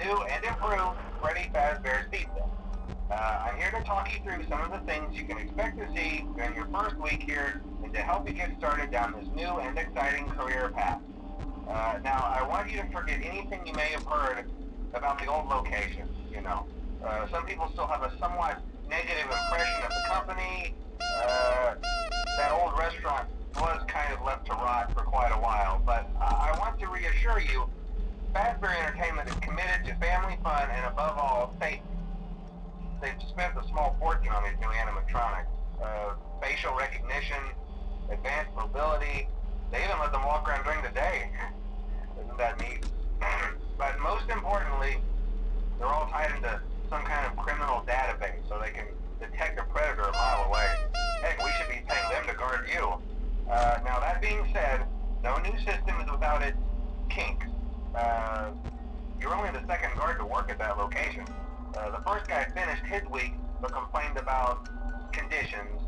new and improved Freddy Fazbear's Pizza. I'm here to talk you through some of the things you can expect to see during your first week here and to help you get started down this new and exciting career path. Now, I want you to forget anything you may have heard about the old location, you know. Some people still have a somewhat negative impression of the company. That old restaurant was kind of left to rot for quite a while, but I want to reassure you, Fazbear Entertainment is committed to family fun and above all, safety. They've spent a small fortune on these new animatronics. Facial recognition, advanced mobility, they even let them walk around during the day. Isn't that neat? But most importantly, they're all tied into some kind of criminal database so they can detect a predator a mile away. Heck, we should be paying them to guard you. Now that being said, no new system is without its kinks. You're only the second guard to work at that location. The first guy finished his week but complained about conditions.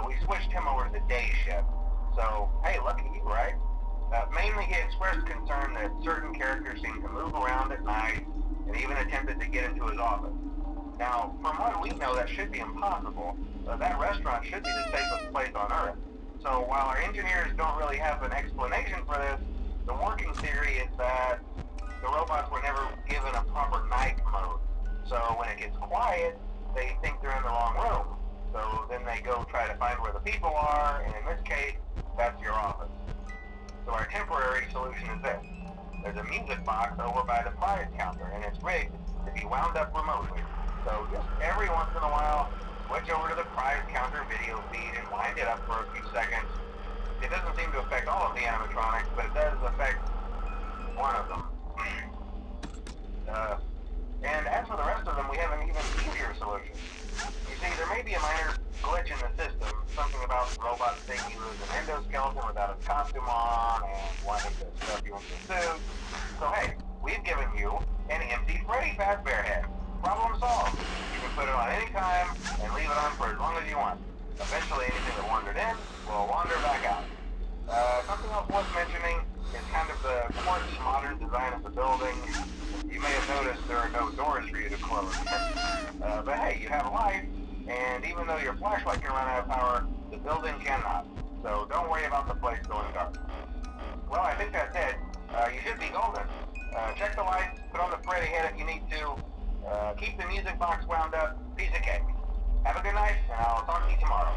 We switched him over to the day shift. So, hey, lucky you, right? Mainly he expressed concern that certain characters seemed to move around at night and even attempted to get into his office. Now, from what we know, that should be impossible. That restaurant should be the safest place on Earth. So while our engineers don't really have an explanation for this, the working theory is that the robots were never given a proper night mode. So when it gets quiet, they think they're in the wrong room. So then they go try to find where the people are, and in this case, that's your office. So our temporary solution is this. There's a music box over by the prize counter, and it's rigged to be wound up remotely. So just every once in a while, switch over to the prize counter video feed and wind it up for a few seconds. It doesn't seem to affect all of the animatronics, but it does affect one of them. And as for the rest of them, we have an even easier solution. You see, there may be a minor glitch in the system, something about robots thinking he was an endoskeleton without his costume on and wanting to stuff you into a suit. So hey, we've given you an empty Freddy Fazbear head. Problem solved. You can put it on any time and leave it on for as long as you want. Eventually anything that wandered in will wander back out. Something else worth mentioning is kind of the quartz modern design of the building. You may have noticed there are no doors for you to close. But hey, you have light, and even though your flashlight can run out of power, the building cannot. So don't worry about the place going dark. Well, I think that's it. You should be golden. Check the lights, put on the Freddy head if you need to. Keep the music box wound up. Piece of cake. Have a good night, and I'll talk to you tomorrow.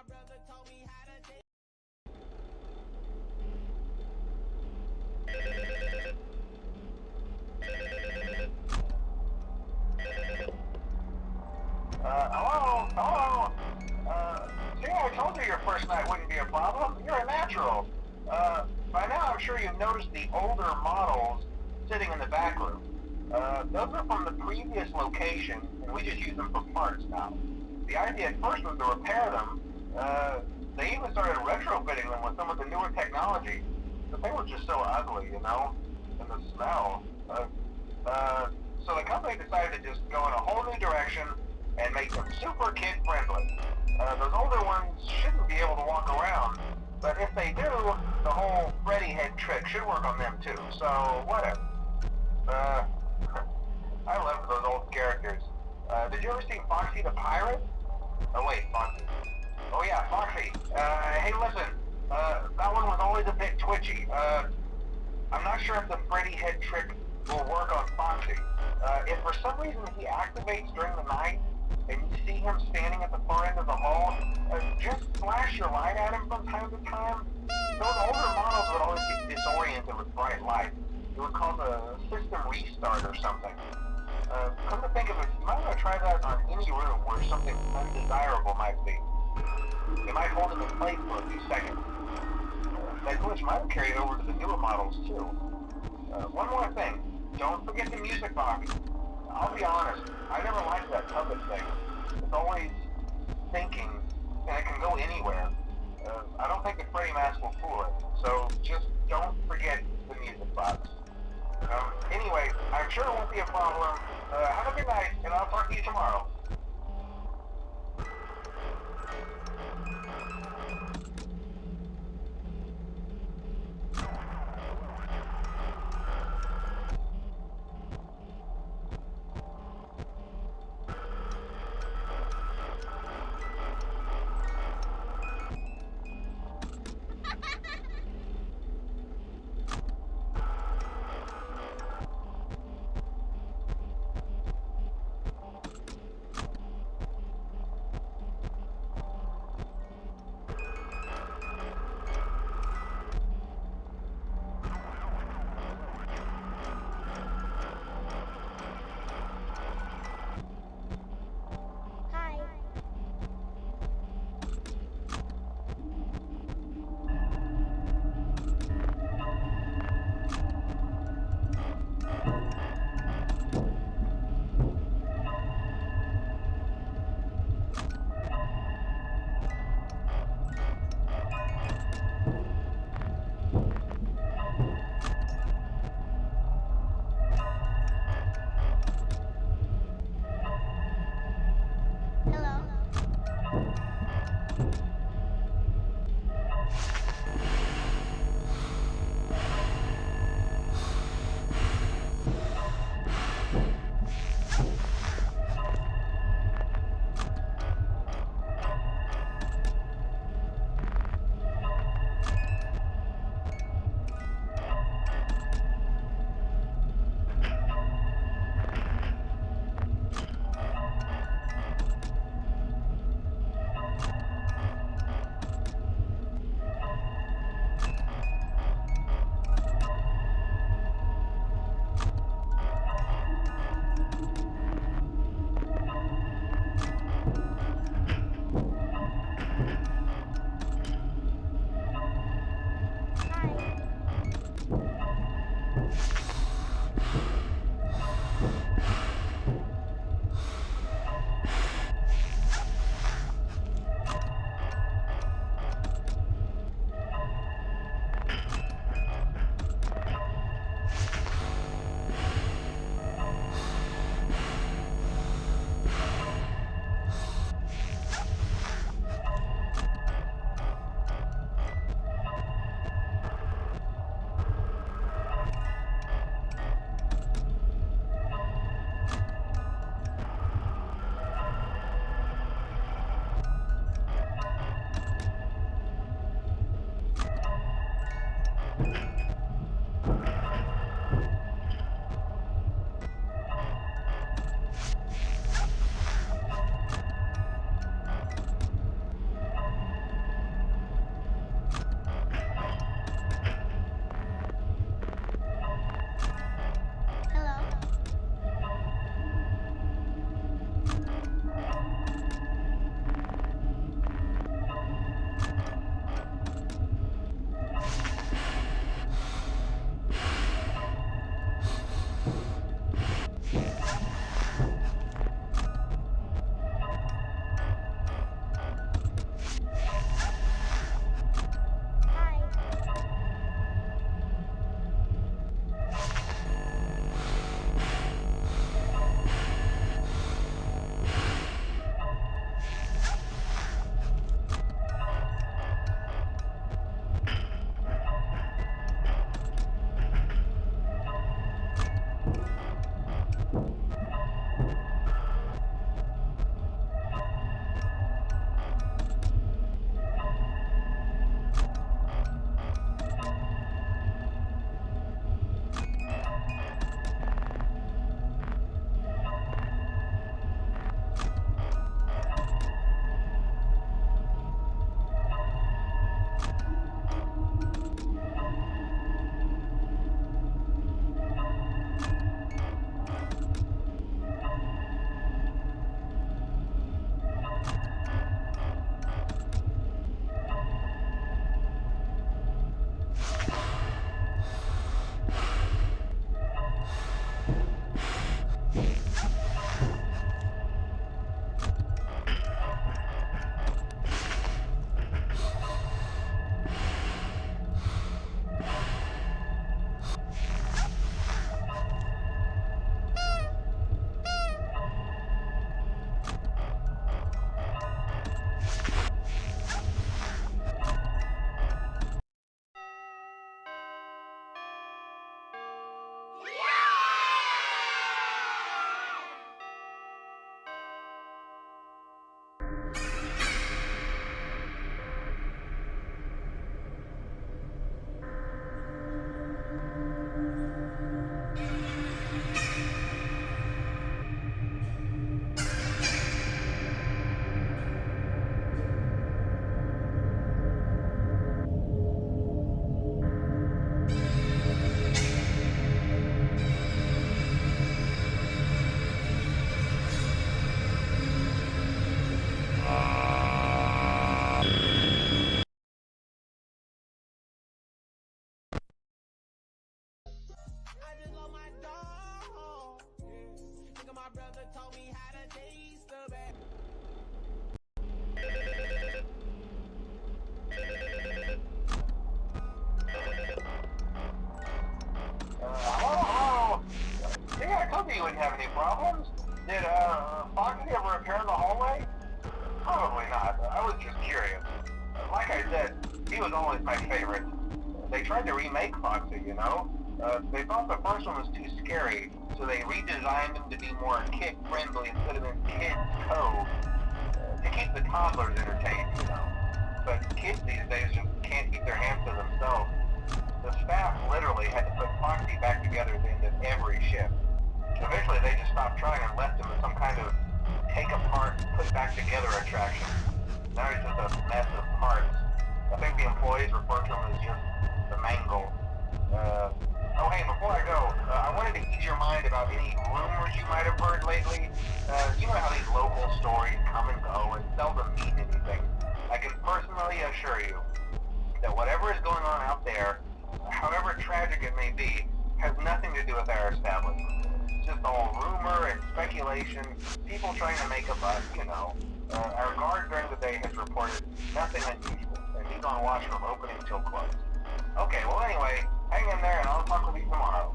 Hello? Hello? See, I told you your first night wouldn't be a problem. You're a natural. By now I'm sure you've noticed the older models sitting in the back room. Those are from the previous location, and we just use them for parts now. The idea at first was to repair them. They even started retrofitting them with some of the newer technology, but they were just so ugly, you know? And the smell. So the company decided to just go in a whole new direction and make them super kid-friendly. Those older ones shouldn't be able to walk around, but if they do, the whole Freddy head trick should work on them too, so whatever. I love those old characters. Did you ever see Foxy the Pirate? Oh wait, Foxy. Oh yeah, Foxy. Hey listen, that one was always a bit twitchy. I'm not sure if the Freddy head trick will work on Foxy. If for some reason he activates during the night, and you see him standing at the far end of the hall, just flash your light at him from time to time. Those older models would always get disoriented with bright light. It would cause a system restart or something. Come to think of it, you might want to try that on any room where something undesirable might be. It might hold him in place for a few seconds. That glitch might have carried over to the newer models too. One more thing, don't forget the music box. I'll be honest, I never liked that puppet thing. It's always thinking, and it can go anywhere. I don't think the Freddy mask will fool it, so just don't forget the music box. Anyway, I'm sure it won't be a problem. Have a good night, and I'll talk to you tomorrow. Hello? Yeah, I told you you wouldn't have any problems. Did, Foxy ever appear in the hallway? Probably not. I was just curious. Like I said, he was always my favorite. They tried to remake Foxy, you know? They thought the first one was too scary, so they redesigned him to be more kid-friendly instead of in Kids Cove. To keep the toddlers entertained, you know. But kids these days just can't keep their hands to themselves. The staff literally had to put Foxy back together at the end of every shift. Eventually they just stopped trying and left him in some kind of take apart, put back together attraction. Now he's just a mess of parts. I think the employees refer to him as just the mangle. Oh hey, before I go, I wanted to ease your mind about any rumors you might have heard lately. You know how these local stories come and go and seldom mean anything. I can personally assure you that whatever is going on out there, however tragic it may be, has nothing to do with our establishment. It's just all rumor and speculation, people trying to make a buck, you know. Our guard during the day has reported nothing unusual, and he's on watch from opening till close. Okay, well anyway, hang in there and I'll talk with you tomorrow.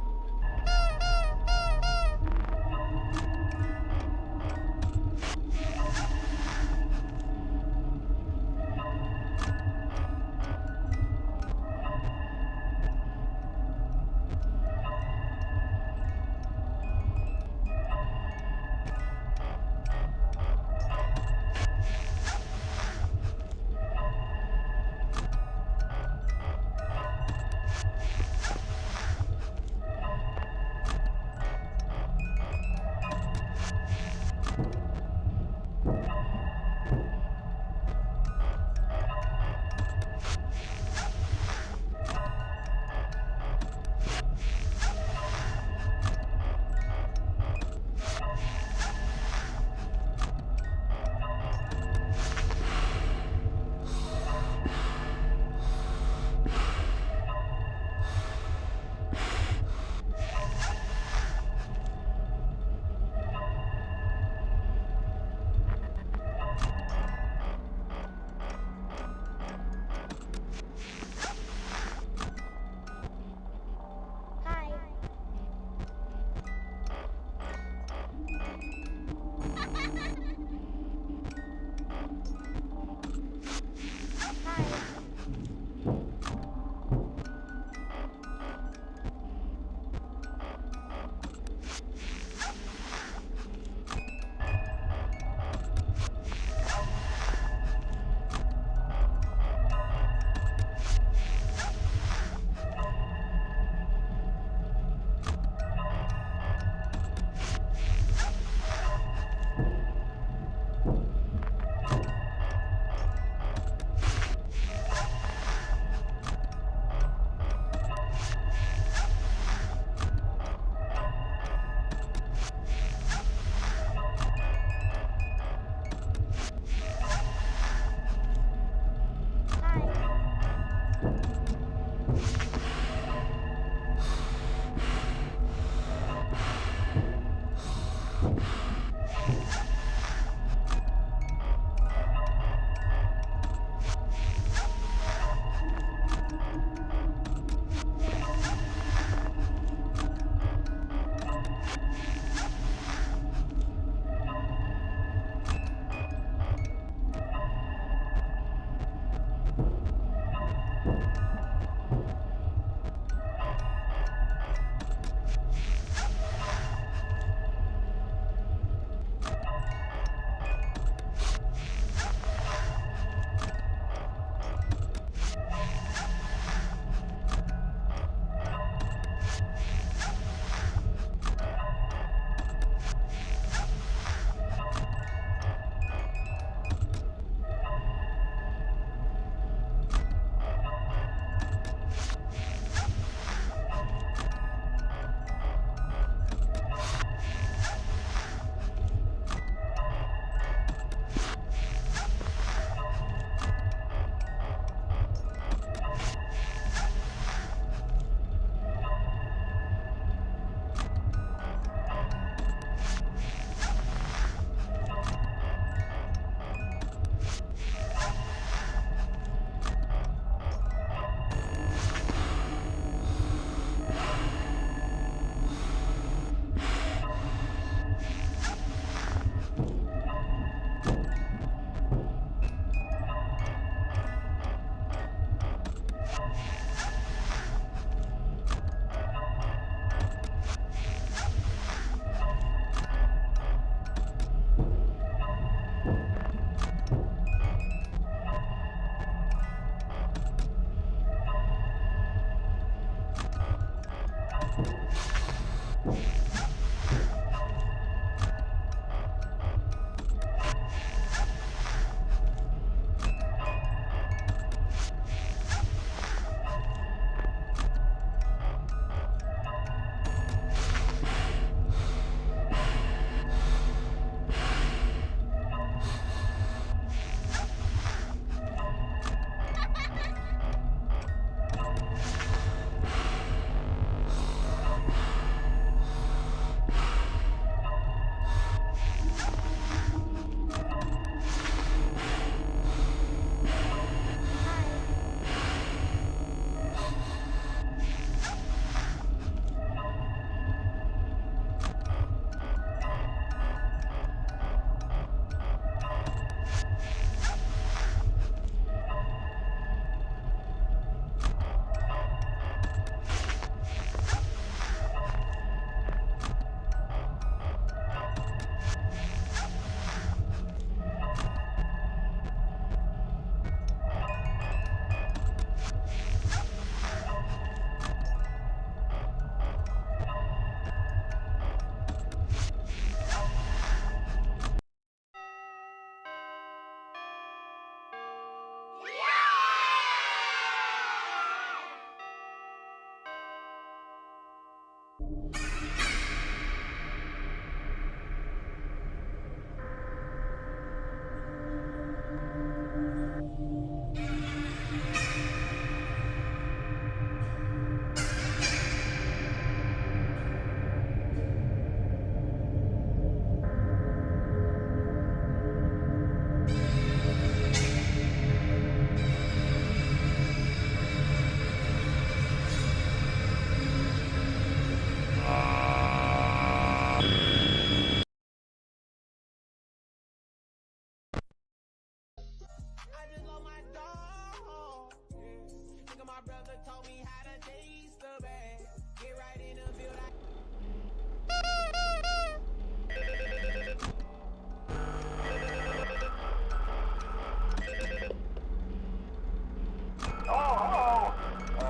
Oh, hello.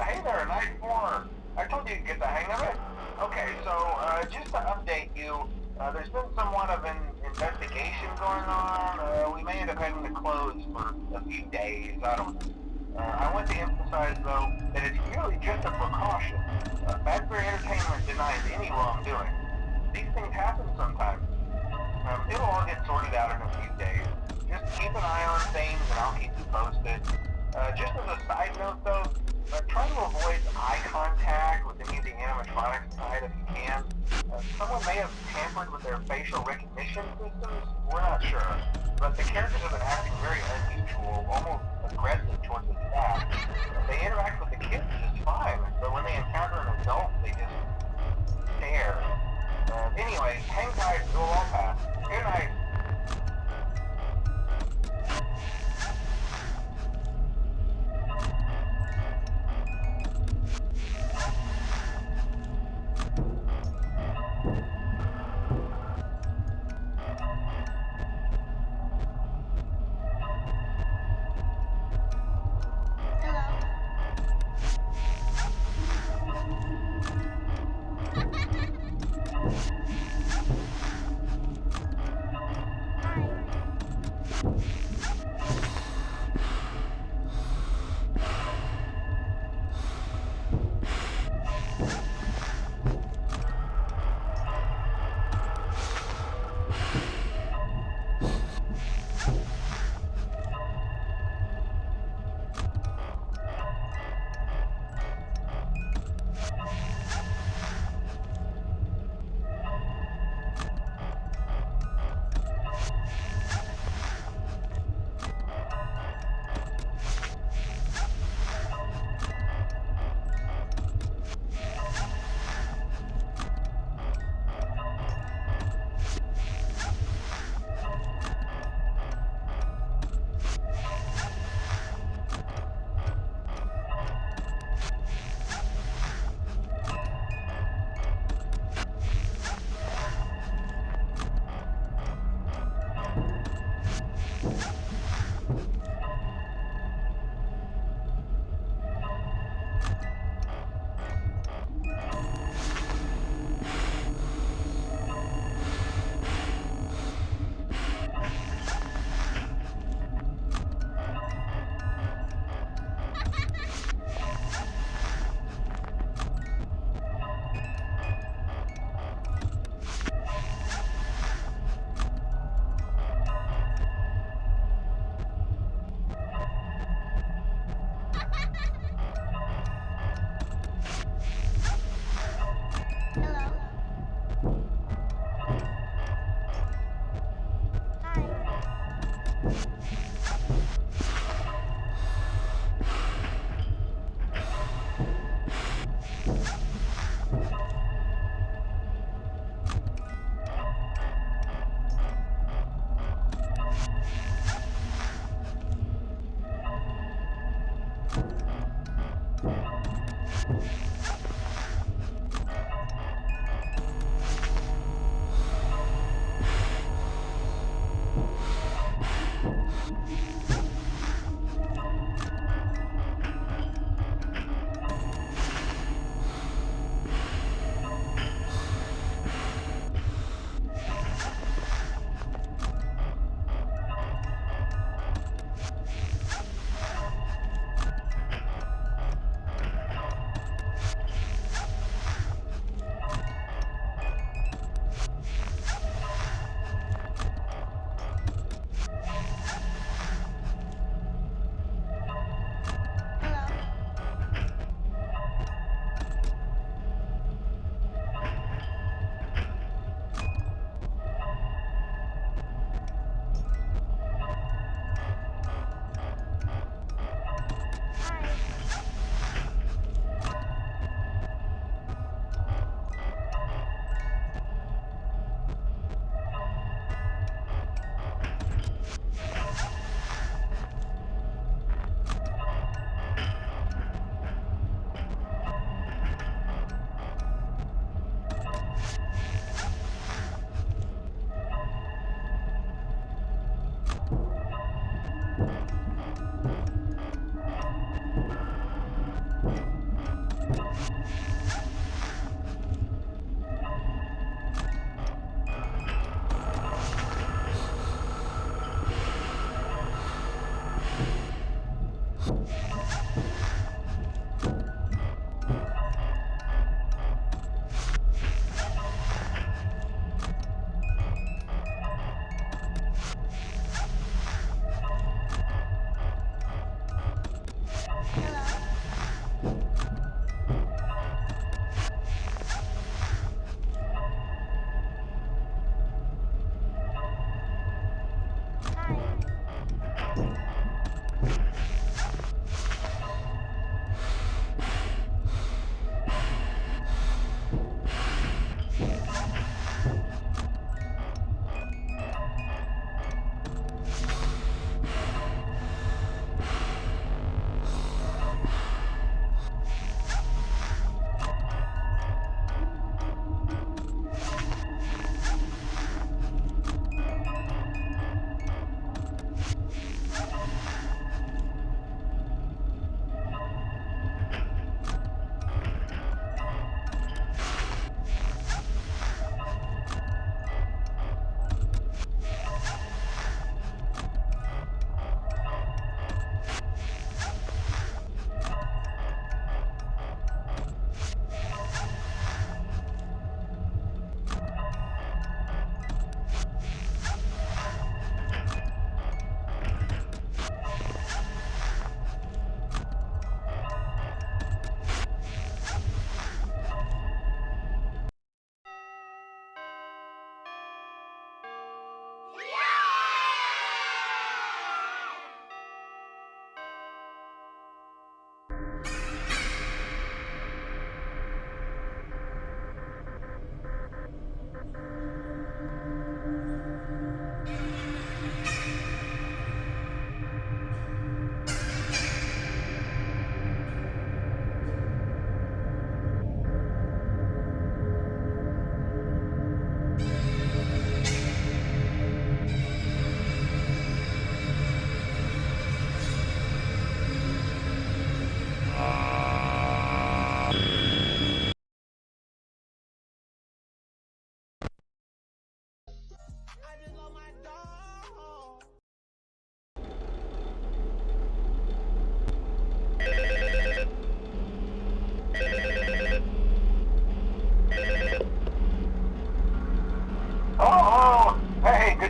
Hey there, Night 4. I told you to get the hang of it. Okay, so just to update you, there's been somewhat of an investigation going on. We may end up having to close for a few days. I don't know. I want to emphasize, though, that it's really just a precaution. Fazbear Entertainment denies any wrongdoing. These things happen sometimes. It'll all get sorted out in a few days. Just keep an eye on things and I'll keep you posted. Just as a side note though, try to avoid eye contact with any of the animatronics tonight if you can. Someone may have tampered with their facial recognition systems, we're not sure. But the characters have been acting very unusual, almost aggressive towards the staff. They interact with the kids just fine, but when they encounter an adult, they just stare. Anyway, hang tight, it'll all pass. Good night.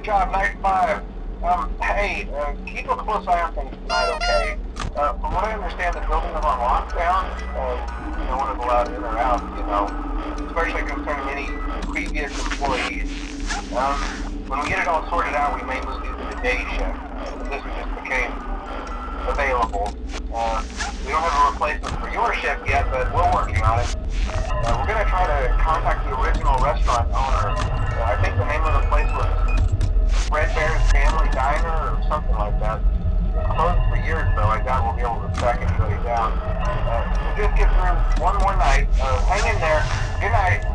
job, night 5. Hey, keep a close eye on things tonight, okay? From what I understand, the building is on lockdown. No one is allowed in or out, especially concerning any previous employees. When we get it all sorted out, we may move you to the day shift. This one just became available. We don't have a replacement for your shift yet, but we're working on it. We're going to try to contact the original restaurant owner. I think the name of the place was Red Bear's Family Diner or something like that. It's closed for years, though. I doubt we'll be able to track anybody down. So just get through one more night. Hang in there. Good night.